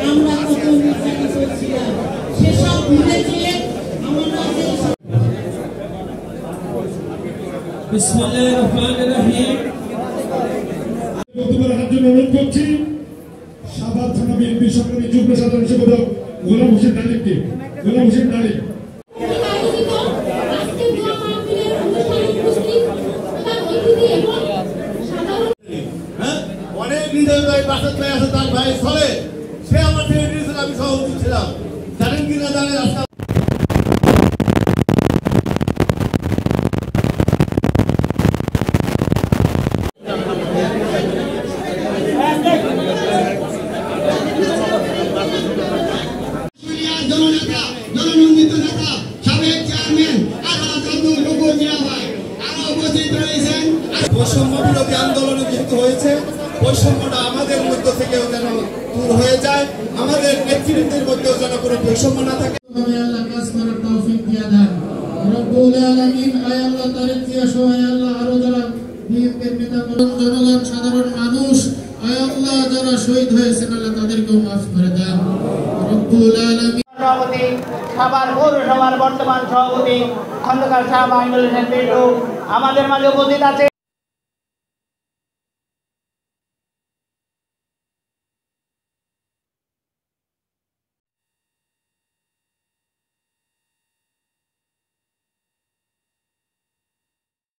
আমরা কত নির্যাতিত ছিলাম সেসব ভুলে গিয়ে বিসমিল্লাহির রহমানির রহিম বক্তব্যের হাত জন্য অনুরোধ করছি সাভার থানা বিএনপি সরকারি যুগ্ম সাধারণ সম্পাদক গোলাম হোসেন ডালিমকে। গোলাম হোসেন ডালিম অনেক হৃদয় বাসার ভাই আছে, তার ভাই চলে সে আমার থেকে দিয়েছিল, আমি সভাপতি ছিলাম। জানেন কিনা জানেন আজকে জননেতা জননন্দিত নেতা সাবেক চেয়ারম্যান আব্দুল গফুর মিয়া ভাই আরো উপস্থিত রয়েছেন। বৈষম্য বিরোধী আন্দোলনে যুক্ত হয়েছে। বৈষম্যটা আমাদের মধ্য থেকেও যেন দূর হয়ে যায়, আমাদের নেতৃবৃন্দের মধ্যেও যেন কোনো বৈষম্য না থাকে। আল্লাহ কাজ করার তৌফিক দিয়ে দেন রব্বুল আলামিন। আয় আল্লাহ তারিক দিয়া সহায় আল্লাহ আরো যারা বিএনপির নেতা জনগণ সাধারণ মানুষ আয় আল্লাহ যারা শহীদ হয়েছেন আল্লাহ তাদেরকেও মাফ করে দেন রব্বুল আলামিন। সভাপতি সাভার পৌরসভার বর্তমান সভাপতি খন্দকার সাহেব আইনুল হোসেন পিন্টু আমাদের মাঝে উপস্থিত আছে।